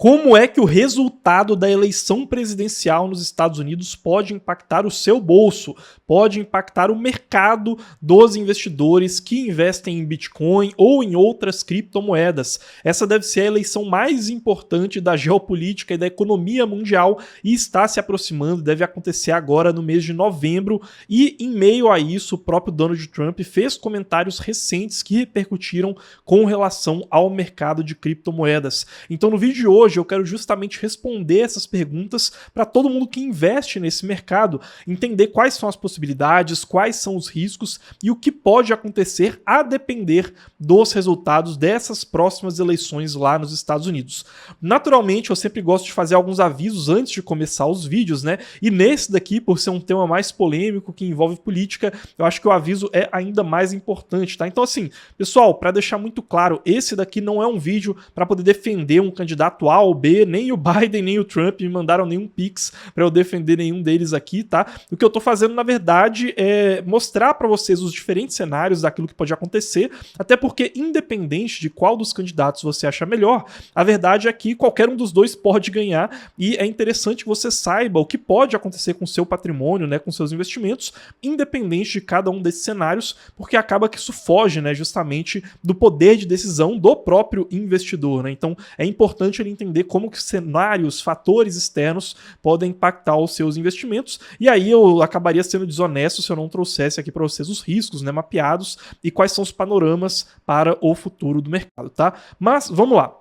Como é que o resultado da eleição presidencial nos Estados Unidos pode impactar o seu bolso, pode impactar o mercado dos investidores que investem em Bitcoin ou em outras criptomoedas? Essa deve ser a eleição mais importante da geopolítica e da economia mundial e está se aproximando, deve acontecer agora no mês de novembro, e em meio a isso o próprio Donald Trump fez comentários recentes que repercutiram com relação ao mercado de criptomoedas. Então no vídeo de hoje eu quero justamente responder essas perguntas para todo mundo que investe nesse mercado, entender quais são as possibilidades, quais são os riscos e o que pode acontecer a depender dos resultados dessas próximas eleições lá nos Estados Unidos. Naturalmente, eu sempre gosto de fazer alguns avisos antes de começar os vídeos, né? E nesse daqui, por ser um tema mais polêmico que envolve política, eu acho que o aviso é ainda mais importante, tá? Então assim, pessoal, para deixar muito claro, esse daqui não é um vídeo para poder defender um candidato A ou B, nem o Biden nem o Trump me mandaram nenhum pix para eu defender nenhum deles aqui, tá? O que eu tô fazendo, na verdade, é mostrar para vocês os diferentes cenários daquilo que pode acontecer, até porque, independente de qual dos candidatos você acha melhor, a verdade é que qualquer um dos dois pode ganhar e é interessante que você saiba o que pode acontecer com o seu patrimônio, né, com seus investimentos, independente de cada um desses cenários, porque acaba que isso foge, né, justamente do poder de decisão do próprio investidor, né? Então é importante ele entender como que cenários, fatores externos podem impactar os seus investimentos, e aí eu acabaria sendo desonesto se eu não trouxesse aqui para vocês os riscos, né, mapeados e quais são os panoramas para o futuro do mercado, tá? Mas vamos lá.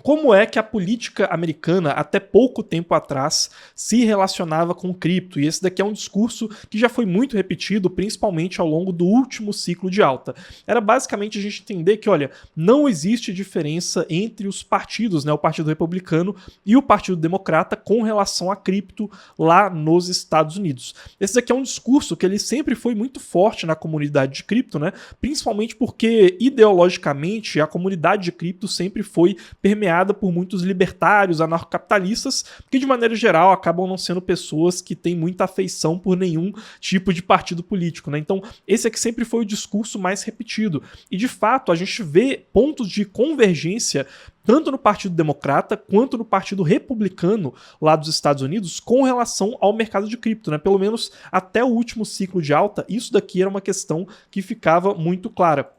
Como é que a política americana, até pouco tempo atrás, se relacionava com cripto? E esse daqui é um discurso que já foi muito repetido, principalmente ao longo do último ciclo de alta. Era basicamente a gente entender que, olha, não existe diferença entre os partidos, né, o Partido Republicano e o Partido Democrata com relação a cripto lá nos Estados Unidos. Esse daqui é um discurso que ele sempre foi muito forte na comunidade de cripto, né, principalmente porque, ideologicamente, a comunidade de cripto sempre foi permeada por muitos libertários, anarcocapitalistas, que de maneira geral acabam não sendo pessoas que têm muita afeição por nenhum tipo de partido político, né? Então esse aqui sempre foi o discurso mais repetido. E de fato a gente vê pontos de convergência tanto no Partido Democrata quanto no Partido Republicano lá dos Estados Unidos com relação ao mercado de cripto, né? Pelo menos até o último ciclo de alta, isso daqui era uma questão que ficava muito clara.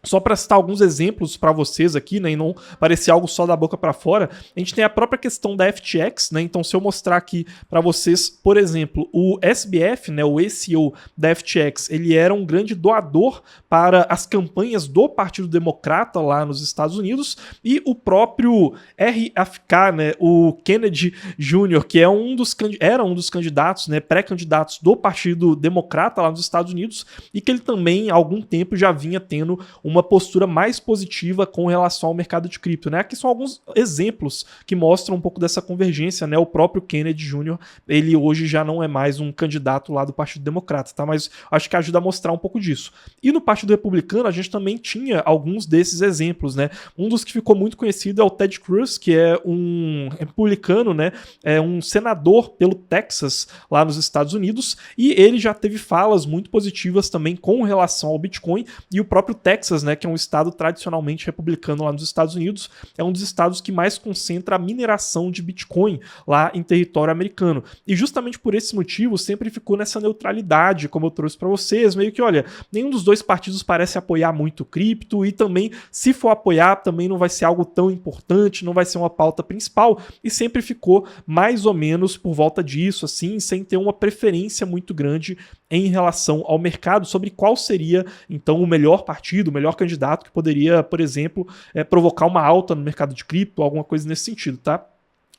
Só para citar alguns exemplos para vocês aqui, né, e não parecer algo só da boca para fora, a gente tem a própria questão da FTX, né? Então se eu mostrar aqui para vocês, por exemplo, o SBF, né, o CEO da FTX, ele era um grande doador para as campanhas do Partido Democrata lá nos Estados Unidos, e o próprio RFK, né, o Kennedy Jr., que era um dos candidatos, né, pré-candidatos do Partido Democrata lá nos Estados Unidos, e que ele também há algum tempo já vinha tendo uma postura mais positiva com relação ao mercado de cripto, né? Aqui são alguns exemplos que mostram um pouco dessa convergência, né? O próprio Kennedy Jr., ele hoje já não é mais um candidato lá do Partido Democrata, tá? Mas acho que ajuda a mostrar um pouco disso. E no Partido Republicano a gente também tinha alguns desses exemplos, né? Um dos que ficou muito conhecido é o Ted Cruz, que é um republicano, né? É um senador pelo Texas lá nos Estados Unidos, e ele já teve falas muito positivas também com relação ao Bitcoin, e o próprio Texas, né, que é um estado tradicionalmente republicano lá nos Estados Unidos, é um dos estados que mais concentra a mineração de Bitcoin lá em território americano. E justamente por esse motivo sempre ficou nessa neutralidade, como eu trouxe para vocês, meio que, olha, nenhum dos dois partidos parece apoiar muito cripto, e também, se for apoiar, também não vai ser algo tão importante, não vai ser uma pauta principal, e sempre ficou mais ou menos por volta disso, assim, sem ter uma preferência muito grande em relação ao mercado sobre qual seria, então, o melhor partido, o melhor candidato que poderia, por exemplo, provocar uma alta no mercado de cripto, alguma coisa nesse sentido, tá?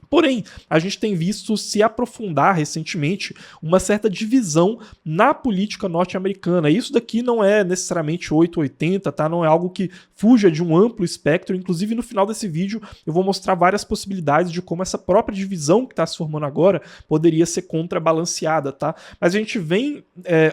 Porém, a gente tem visto se aprofundar recentemente uma certa divisão na política norte-americana. Isso daqui não é necessariamente 880, tá? Não é algo que fuja de um amplo espectro. Inclusive, no final desse vídeo, eu vou mostrar várias possibilidades de como essa própria divisão que está se formando agora poderia ser contrabalanceada, tá? Mas a gente vem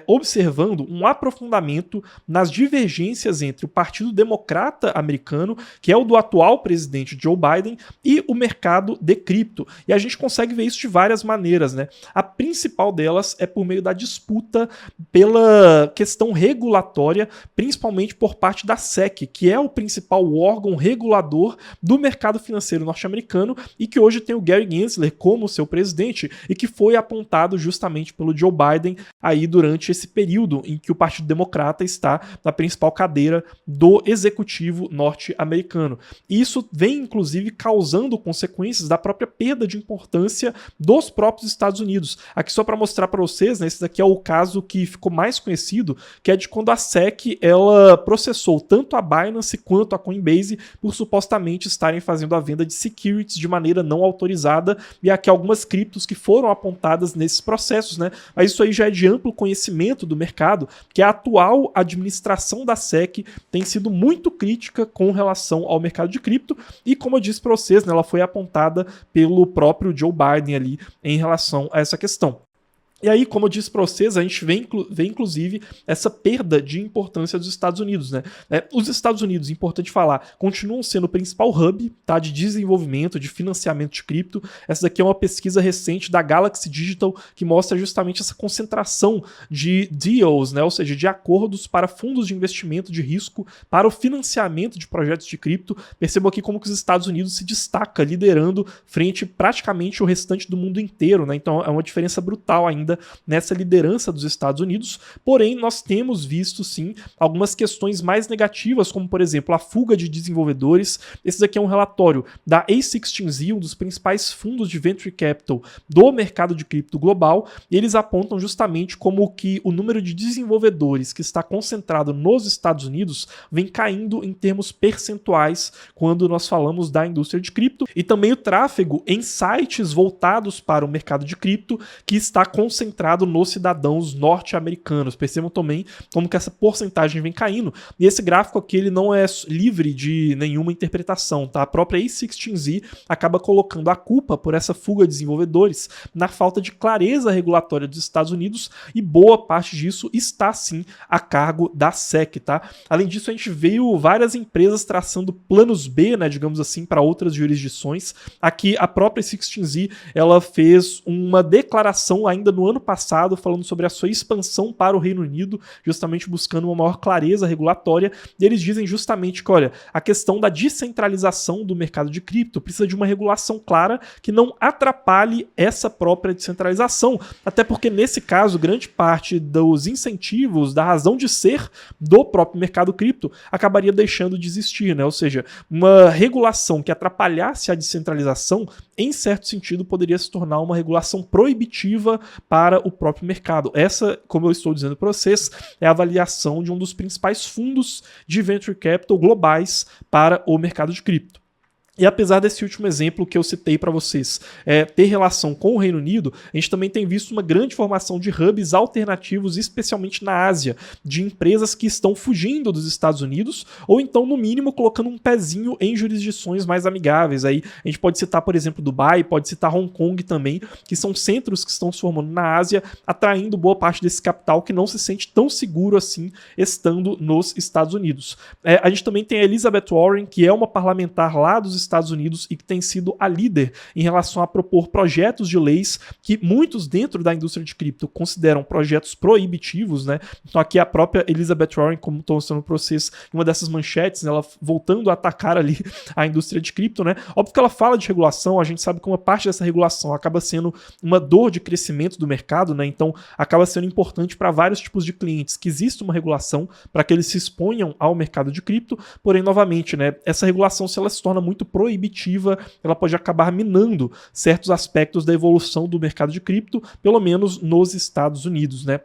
observando um aprofundamento nas divergências entre o Partido Democrata americano, que é o do atual presidente Joe Biden, e o mercado de cripto. cripto. E a gente consegue ver isso de várias maneiras, né? A principal delas é por meio da disputa pela questão regulatória, principalmente por parte da SEC, que é o principal órgão regulador do mercado financeiro norte-americano e que hoje tem o Gary Gensler como seu presidente e que foi apontado justamente pelo Joe Biden aí durante esse período em que o Partido Democrata está na principal cadeira do executivo norte-americano. Isso vem, inclusive, causando consequências da própria perda de importância dos próprios Estados Unidos. Aqui só para mostrar para vocês, né, esse daqui é o caso que ficou mais conhecido, que é de quando a SEC ela processou tanto a Binance quanto a Coinbase por supostamente estarem fazendo a venda de securities de maneira não autorizada, e aqui algumas criptos que foram apontadas nesses processos, né? Mas isso aí já é de amplo conhecimento do mercado, que a atual administração da SEC tem sido muito crítica com relação ao mercado de cripto, e como eu disse para vocês, né, ela foi apontada pelo próprio Joe Biden ali em relação a essa questão. E aí, como eu disse para vocês, a gente vê inclusive essa perda de importância dos Estados Unidos, né? Os Estados Unidos, importante falar, continuam sendo o principal hub, tá, de desenvolvimento, de financiamento de cripto. Essa daqui é uma pesquisa recente da Galaxy Digital que mostra justamente essa concentração de deals, né? Ou seja, de acordos para fundos de investimento de risco para o financiamento de projetos de cripto. Percebam aqui como que os Estados Unidos se destaca liderando frente praticamente o restante do mundo inteiro, né? Então é uma diferença brutal ainda nessa liderança dos Estados Unidos, porém nós temos visto sim algumas questões mais negativas, como por exemplo a fuga de desenvolvedores. Esse daqui é um relatório da A16Z, um dos principais fundos de venture capital do mercado de cripto global, e eles apontam justamente como que o número de desenvolvedores que está concentrado nos Estados Unidos vem caindo em termos percentuais quando nós falamos da indústria de cripto, e também o tráfego em sites voltados para o mercado de cripto que está concentrado nos cidadãos norte-americanos. Percebam também como que essa porcentagem vem caindo. E esse gráfico aqui ele não é livre de nenhuma interpretação, tá? A própria A16Z acaba colocando a culpa por essa fuga de desenvolvedores na falta de clareza regulatória dos Estados Unidos, e boa parte disso está sim a cargo da SEC, tá? Além disso, a gente veio várias empresas traçando planos B, né, digamos assim, para outras jurisdições. Aqui a própria A16Z ela fez uma declaração ainda no ano passado, falando sobre a sua expansão para o Reino Unido, justamente buscando uma maior clareza regulatória, e eles dizem justamente que, olha, a questão da descentralização do mercado de cripto precisa de uma regulação clara que não atrapalhe essa própria descentralização, até porque nesse caso, grande parte dos incentivos, da razão de ser do próprio mercado cripto acabaria deixando de existir, né? Ou seja, uma regulação que atrapalhasse a descentralização, em certo sentido, poderia se tornar uma regulação proibitiva para o próprio mercado. Essa, como eu estou dizendo para vocês, é a avaliação de um dos principais fundos de venture capital globais para o mercado de cripto. E apesar desse último exemplo que eu citei para vocês ter relação com o Reino Unido, a gente também tem visto uma grande formação de hubs alternativos, especialmente na Ásia, de empresas que estão fugindo dos Estados Unidos, ou então, no mínimo, colocando um pezinho em jurisdições mais amigáveis. Aí a gente pode citar, por exemplo, Dubai, pode citar Hong Kong também, que são centros que estão se formando na Ásia, atraindo boa parte desse capital que não se sente tão seguro assim estando nos Estados Unidos. A gente também tem a Elizabeth Warren, que é uma parlamentar lá dos Estados Unidos e que tem sido a líder em relação a propor projetos de leis que muitos dentro da indústria de cripto consideram projetos proibitivos, né? Então aqui a própria Elizabeth Warren, como estou mostrando para vocês, em uma dessas manchetes, né, ela voltando a atacar ali a indústria de cripto, né? Óbvio que ela fala de regulação, a gente sabe que uma parte dessa regulação acaba sendo uma dor de crescimento do mercado, né? Então acaba sendo importante para vários tipos de clientes que exista uma regulação para que eles se exponham ao mercado de cripto, porém, novamente, né, essa regulação, se ela se torna muito proibitiva, ela pode acabar minando certos aspectos da evolução do mercado de cripto, pelo menos nos Estados Unidos, né?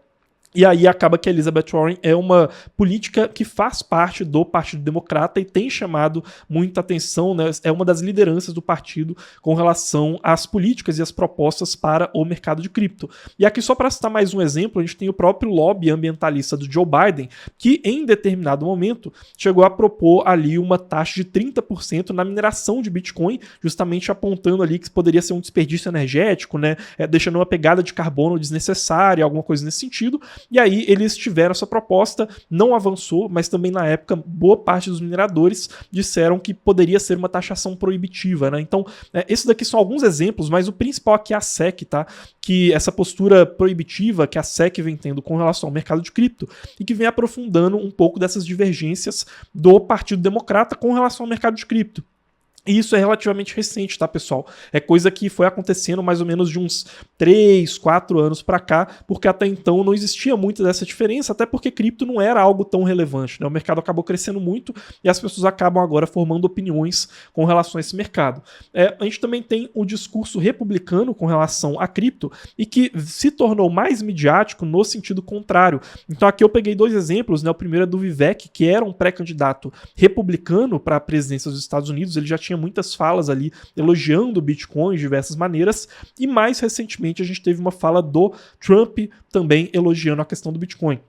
E aí acaba que a Elizabeth Warren é uma política que faz parte do Partido Democrata e tem chamado muita atenção, né? É uma das lideranças do partido com relação às políticas e às propostas para o mercado de cripto. E aqui só para citar mais um exemplo, a gente tem o próprio lobby ambientalista do Joe Biden, que em determinado momento chegou a propor ali uma taxa de 30% na mineração de Bitcoin, justamente apontando ali que poderia ser um desperdício energético, né? Deixando uma pegada de carbono desnecessária, alguma coisa nesse sentido. e aí eles tiveram essa proposta, não avançou, mas também na época boa parte dos mineradores disseram que poderia ser uma taxação proibitiva, né? Então, esses daqui são alguns exemplos, mas o principal aqui é a SEC, tá? Que essa postura proibitiva que a SEC vem tendo com relação ao mercado de cripto e que vem aprofundando um pouco dessas divergências do Partido Democrata com relação ao mercado de cripto. E isso é relativamente recente, tá, pessoal? É coisa que foi acontecendo mais ou menos de uns 3, 4 anos pra cá, porque até então não existia muito dessa diferença, até porque cripto não era algo tão relevante, né? O mercado acabou crescendo muito e as pessoas acabam agora formando opiniões com relação a esse mercado. A gente também tem o discurso republicano com relação a cripto e que se tornou mais midiático no sentido contrário. Então aqui eu peguei 2 exemplos, né? O primeiro é do Vivek, que era um pré-candidato republicano para a presidência dos Estados Unidos, ele já tinha muitas falas ali elogiando o Bitcoin de diversas maneiras, e mais recentemente a gente teve uma fala do Trump também elogiando a questão do Bitcoin.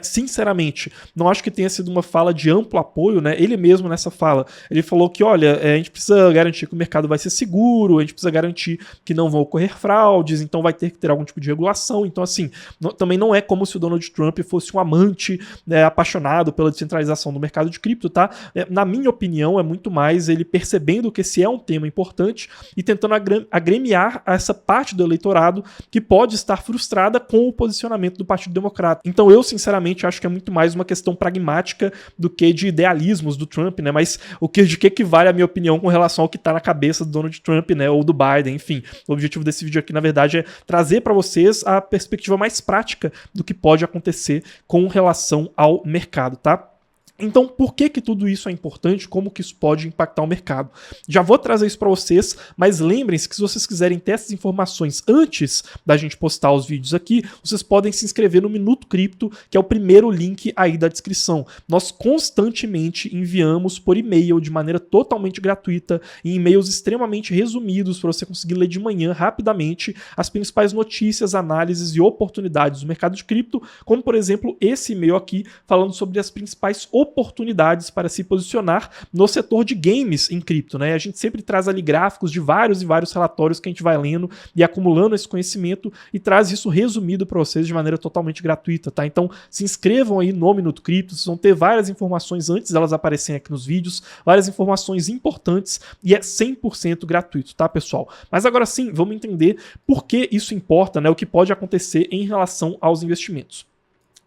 Sinceramente, não acho que tenha sido uma fala de amplo apoio, né? Ele mesmo nessa fala, ele falou que, olha, a gente precisa garantir que o mercado vai ser seguro, a gente precisa garantir que não vão ocorrer fraudes, então vai ter que ter algum tipo de regulação. Então, assim, também não é como se o Donald Trump fosse um amante, né, apaixonado pela descentralização do mercado de cripto, tá? Na minha opinião, é muito mais ele percebendo que esse é um tema importante e tentando agremiar essa parte do eleitorado que pode estar frustrada com o posicionamento do Partido Democrata. Então, eu, sinceramente, acho que é muito mais uma questão pragmática do que de idealismos do Trump, né? Mas de que vale a minha opinião com relação ao que está na cabeça do Donald Trump, né? Ou do Biden, enfim. O objetivo desse vídeo aqui, na verdade, é trazer para vocês a perspectiva mais prática do que pode acontecer com relação ao mercado, tá? Então, por que tudo isso é importante? Como que isso pode impactar o mercado? Já vou trazer isso para vocês, mas lembrem-se que se vocês quiserem ter essas informações antes da gente postar os vídeos aqui, vocês podem se inscrever no Minuto Cripto, que é o primeiro link aí da descrição. Nós constantemente enviamos por e-mail de maneira totalmente gratuita, em e-mails extremamente resumidos para você conseguir ler de manhã rapidamente as principais notícias, análises e oportunidades do mercado de cripto, como por exemplo esse e-mail aqui falando sobre as principais oportunidades para se posicionar no setor de games em cripto, né? A gente sempre traz ali gráficos de vários e vários relatórios que a gente vai lendo e acumulando esse conhecimento e traz isso resumido para vocês de maneira totalmente gratuita, tá? Então se inscrevam aí no Minuto Cripto, vocês vão ter várias informações antes delas aparecerem aqui nos vídeos, várias informações importantes e é 100% gratuito, tá, pessoal? Mas agora sim, vamos entender por que isso importa, né? O que pode acontecer em relação aos investimentos.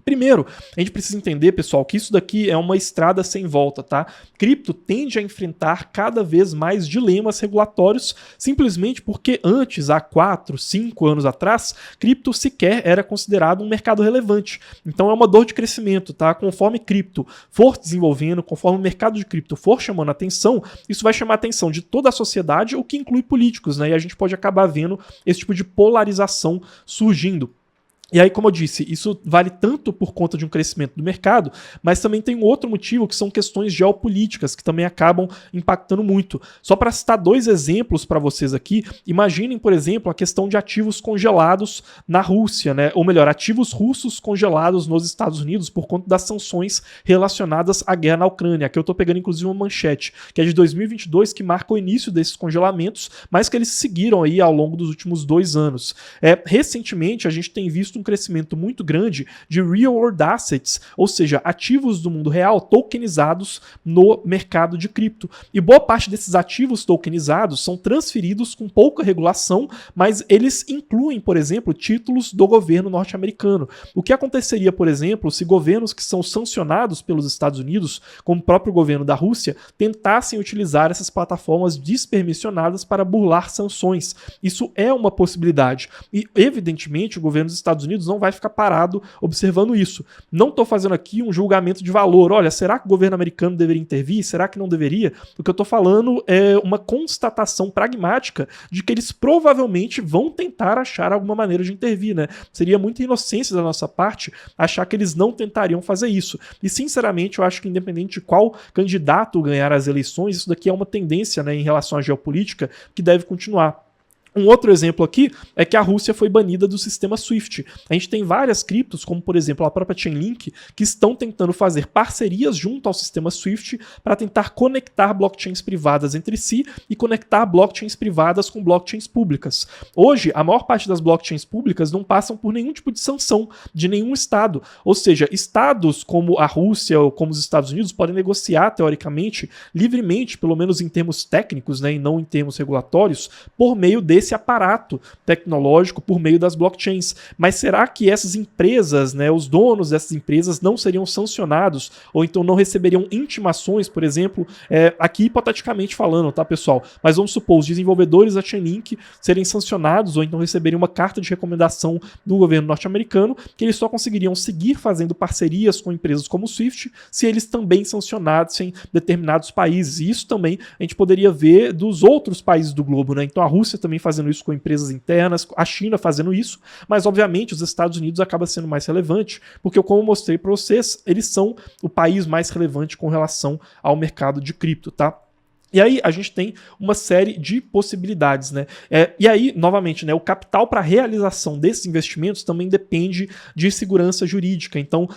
Primeiro, a gente precisa entender, pessoal, que isso daqui é uma estrada sem volta, tá? Cripto tende a enfrentar cada vez mais dilemas regulatórios, simplesmente porque antes, há 4, 5 anos atrás, cripto sequer era considerado um mercado relevante. Então é uma dor de crescimento, tá? Conforme cripto for desenvolvendo, conforme o mercado de cripto for chamando a atenção, isso vai chamar a atenção de toda a sociedade, o que inclui políticos, né? E a gente pode acabar vendo esse tipo de polarização surgindo. E aí, como eu disse, isso vale tanto por conta de um crescimento do mercado, mas também tem um outro motivo que são questões geopolíticas, que também acabam impactando muito. Só para citar 2 exemplos para vocês aqui, imaginem, por exemplo, a questão de ativos congelados na Rússia, né? Ou melhor, ativos russos congelados nos Estados Unidos por conta das sanções relacionadas à guerra na Ucrânia. Aqui eu estou pegando inclusive uma manchete, que é de 2022, que marca o início desses congelamentos, mas que eles seguiram aí ao longo dos últimos 2 anos. Recentemente, a gente tem visto um crescimento muito grande de real world assets, ou seja, ativos do mundo real tokenizados no mercado de cripto. E boa parte desses ativos tokenizados são transferidos com pouca regulação, mas eles incluem, por exemplo, títulos do governo norte-americano. O que aconteceria, por exemplo, se governos que são sancionados pelos Estados Unidos, como o próprio governo da Rússia, tentassem utilizar essas plataformas despermissionadas para burlar sanções? Isso é uma possibilidade. E, evidentemente, o governo dos Estados Unidos não vai ficar parado observando isso. Não estou fazendo aqui um julgamento de valor. Olha, será que o governo americano deveria intervir? Será que não deveria? O que eu estou falando é uma constatação pragmática de que eles provavelmente vão tentar achar alguma maneira de intervir, né? Seria muita inocência da nossa parte achar que eles não tentariam fazer isso. E, sinceramente, eu acho que independente de qual candidato ganhar as eleições, isso daqui é uma tendência, né, em relação à geopolítica que deve continuar. Um outro exemplo aqui é que a Rússia foi banida do sistema SWIFT. A gente tem várias criptos, como por exemplo a própria Chainlink, que estão tentando fazer parcerias junto ao sistema SWIFT para tentar conectar blockchains privadas entre si e conectar blockchains privadas com blockchains públicas. Hoje, a maior parte das blockchains públicas não passam por nenhum tipo de sanção de nenhum estado. Ou seja, estados como a Rússia ou como os Estados Unidos podem negociar, teoricamente, livremente, pelo menos em termos técnicos, né, e não em termos regulatórios, por meio desse aparato tecnológico, por meio das blockchains. Mas será que essas empresas, né, os donos dessas empresas não seriam sancionados ou então não receberiam intimações, por exemplo, aqui hipoteticamente falando, tá, pessoal? Mas vamos supor, os desenvolvedores da Chainlink serem sancionados ou então receberem uma carta de recomendação do governo norte-americano que eles só conseguiriam seguir fazendo parcerias com empresas como o Swift se eles também sancionassem determinados países. E isso também a gente poderia ver dos outros países do globo, né? Então a Rússia também fazendo isso com empresas internas, a China fazendo isso, mas obviamente os Estados Unidos acaba sendo mais relevante, porque como eu mostrei para vocês, eles são o país mais relevante com relação ao mercado de cripto, tá? E aí a gente tem uma série de possibilidades, né? E aí, novamente, né, o capital para a realização desses investimentos também depende de segurança jurídica. Então,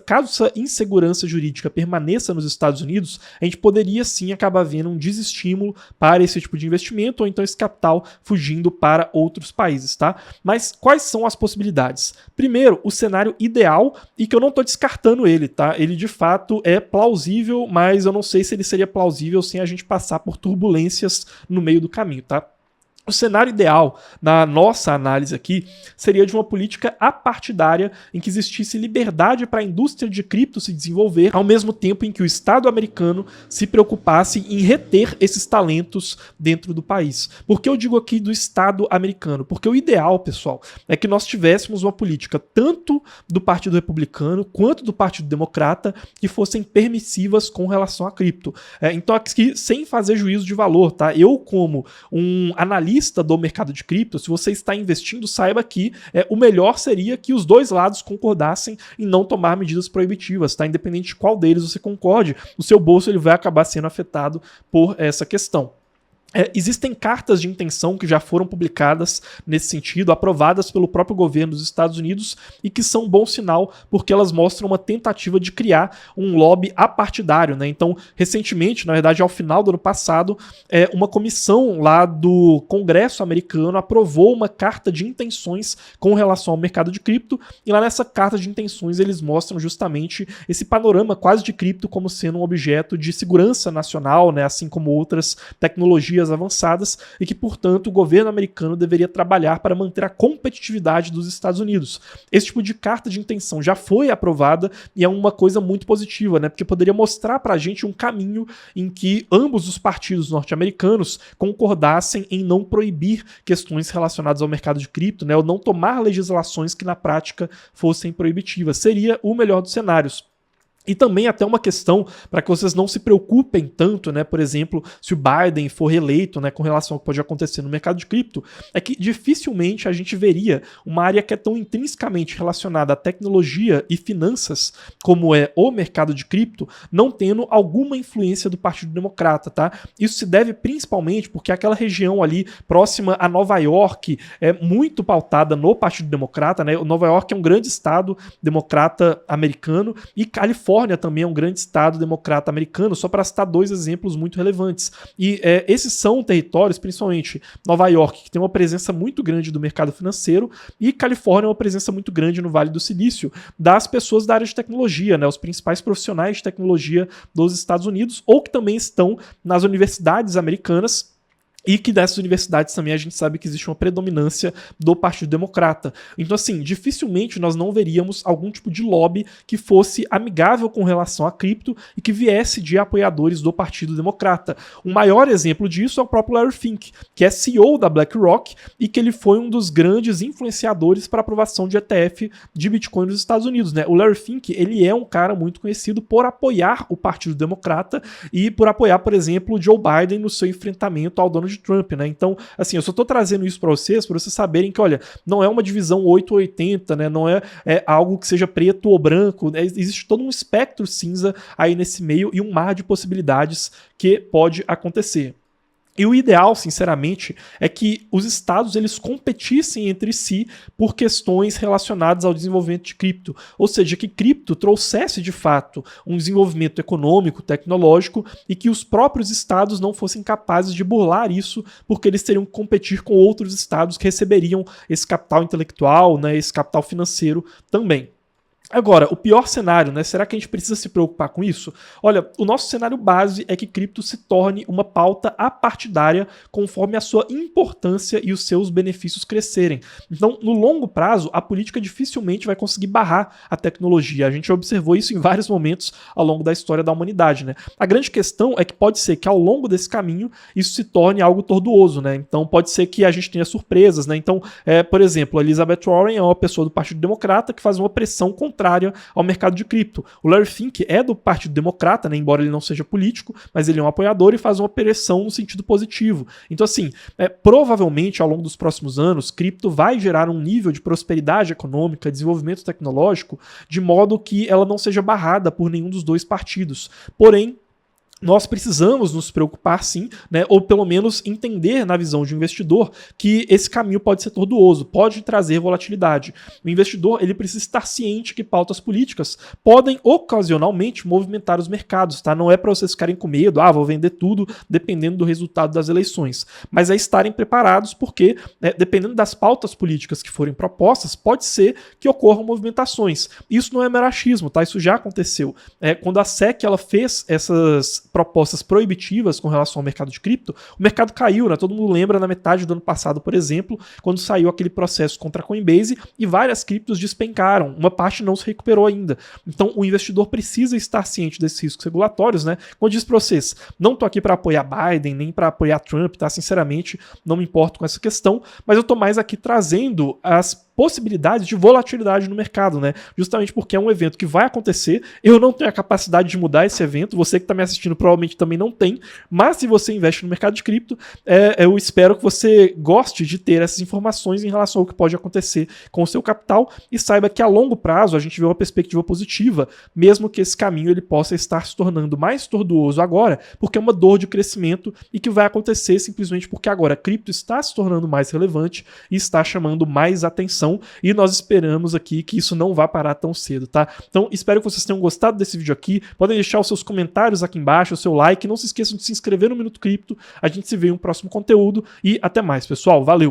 caso essa insegurança jurídica permaneça nos Estados Unidos, a gente poderia sim acabar vendo um desestímulo para esse tipo de investimento, ou então esse capital fugindo para outros países, tá? Mas quais são as possibilidades? Primeiro, o cenário ideal, e que eu não estou descartando ele, tá? Ele de fato é plausível, mas eu não sei se ele seria plausível sem a gente passar por turbulências no meio do caminho, tá? O cenário ideal, na nossa análise aqui, seria de uma política apartidária em que existisse liberdade para a indústria de cripto se desenvolver, ao mesmo tempo em que o Estado americano se preocupasse em reter esses talentos dentro do país. Por que eu digo aqui do Estado americano? Porque o ideal, pessoal, é que nós tivéssemos uma política tanto do Partido Republicano quanto do Partido Democrata que fossem permissivas com relação a cripto. Então aqui, sem fazer juízo de valor, tá? Eu, como um analista do mercado de cripto, se você está investindo, saiba que o melhor seria que os dois lados concordassem em não tomar medidas proibitivas, tá? Independente de qual deles você concorde, o seu bolso ele vai acabar sendo afetado por essa questão. Existem cartas de intenção que já foram publicadas nesse sentido, aprovadas pelo próprio governo dos Estados Unidos e que são um bom sinal porque elas mostram uma tentativa de criar um lobby apartidário, né? Então, recentemente, na verdade, ao final do ano passado, uma comissão lá do Congresso americano aprovou uma carta de intenções com relação ao mercado de cripto e lá nessa carta de intenções eles mostram justamente esse panorama quase de cripto como sendo um objeto de segurança nacional, né? Assim como outras tecnologias avançadas e que, portanto, o governo americano deveria trabalhar para manter a competitividade dos Estados Unidos. Esse tipo de carta de intenção já foi aprovada e é uma coisa muito positiva, né? Porque poderia mostrar para a gente um caminho em que ambos os partidos norte-americanos concordassem em não proibir questões relacionadas ao mercado de cripto, né? Ou não tomar legislações que na prática fossem proibitivas. Seria o melhor dos cenários. E também até uma questão para que vocês não se preocupem tanto, né? Por exemplo, se o Biden for reeleito, né, com relação ao que pode acontecer no mercado de cripto, é que dificilmente a gente veria uma área que é tão intrinsecamente relacionada à tecnologia e finanças, como é o mercado de cripto, não tendo alguma influência do Partido Democrata, tá? Isso se deve principalmente porque aquela região ali próxima a Nova York é muito pautada no Partido Democrata, né? Nova York é um grande estado democrata americano e Califórnia também é um grande estado democrata americano, só para citar dois exemplos muito relevantes. E esses são territórios, principalmente Nova York, que tem uma presença muito grande do mercado financeiro, e Califórnia é uma presença muito grande no Vale do Silício, das pessoas da área de tecnologia, né, os principais profissionais de tecnologia dos Estados Unidos, ou que também estão nas universidades americanas, e que dessas universidades também a gente sabe que existe uma predominância do Partido Democrata. Então, assim, dificilmente nós não veríamos algum tipo de lobby que fosse amigável com relação a cripto e que viesse de apoiadores do Partido Democrata. O maior exemplo disso é o próprio Larry Fink, que é CEO da BlackRock e que ele foi um dos grandes influenciadores para a aprovação de ETF de Bitcoin nos Estados Unidos, né? O Larry Fink, ele é um cara muito conhecido por apoiar o Partido Democrata e por apoiar, por exemplo, o Joe Biden no seu enfrentamento ao Donald Trump, né? Então, assim, eu só tô trazendo isso para vocês saberem que, olha, não é uma divisão 880, né? Não é algo que seja preto ou branco, né? Existe todo um espectro cinza aí nesse meio e um mar de possibilidades que pode acontecer. E o ideal, sinceramente, é que os estados eles competissem entre si por questões relacionadas ao desenvolvimento de cripto. Ou seja, que cripto trouxesse de fato um desenvolvimento econômico, tecnológico e que os próprios estados não fossem capazes de burlar isso, porque eles teriam que competir com outros estados que receberiam esse capital intelectual, né, esse capital financeiro também. Agora, o pior cenário, né? Será que a gente precisa se preocupar com isso? Olha, o nosso cenário base é que cripto se torne uma pauta apartidária conforme a sua importância e os seus benefícios crescerem. Então, no longo prazo, a política dificilmente vai conseguir barrar a tecnologia. A gente observou isso em vários momentos ao longo da história da humanidade, né? A grande questão é que pode ser que ao longo desse caminho isso se torne algo tortuoso, né? Então, pode ser que a gente tenha surpresas, né? Então, por exemplo, a Elizabeth Warren é uma pessoa do Partido Democrata que faz uma pressão contrária ao mercado de cripto. O Larry Fink é do Partido Democrata, né, embora ele não seja político, mas ele é um apoiador e faz uma pressão no sentido positivo. Então, assim, provavelmente ao longo dos próximos anos, cripto vai gerar um nível de prosperidade econômica, desenvolvimento tecnológico, de modo que ela não seja barrada por nenhum dos dois partidos. Porém, nós precisamos nos preocupar sim, né, ou pelo menos entender na visão de um investidor que esse caminho pode ser tortuoso, pode trazer volatilidade. O investidor ele precisa estar ciente que pautas políticas podem ocasionalmente movimentar os mercados, tá? Não é para vocês ficarem com medo, vou vender tudo dependendo do resultado das eleições, mas é estarem preparados porque, dependendo das pautas políticas que forem propostas, pode ser que ocorram movimentações. Isso não é mero achismo, tá? Isso já aconteceu. Quando a SEC ela fez essas propostas proibitivas com relação ao mercado de cripto, o mercado caiu, né? Todo mundo lembra na metade do ano passado, por exemplo, quando saiu aquele processo contra a Coinbase e várias criptos despencaram, uma parte não se recuperou ainda. Então o investidor precisa estar ciente desses riscos regulatórios, né? Como eu disse para vocês, não tô aqui para apoiar Biden, nem para apoiar Trump, tá? Sinceramente, não me importo com essa questão, mas eu tô mais aqui trazendo as possibilidades de volatilidade no mercado, né? Justamente porque é um evento que vai acontecer, eu não tenho a capacidade de mudar esse evento, você que está me assistindo provavelmente também não tem, mas se você investe no mercado de cripto, eu espero que você goste de ter essas informações em relação ao que pode acontecer com o seu capital e saiba que a longo prazo a gente vê uma perspectiva positiva, mesmo que esse caminho ele possa estar se tornando mais tortuoso agora, porque é uma dor de crescimento e que vai acontecer simplesmente porque agora a cripto está se tornando mais relevante e está chamando mais atenção e nós esperamos aqui que isso não vá parar tão cedo, tá? Então espero que vocês tenham gostado desse vídeo aqui, podem deixar os seus comentários aqui embaixo, o seu like, não se esqueçam de se inscrever no Minuto Cripto, a gente se vê em um próximo conteúdo e até mais, pessoal, valeu!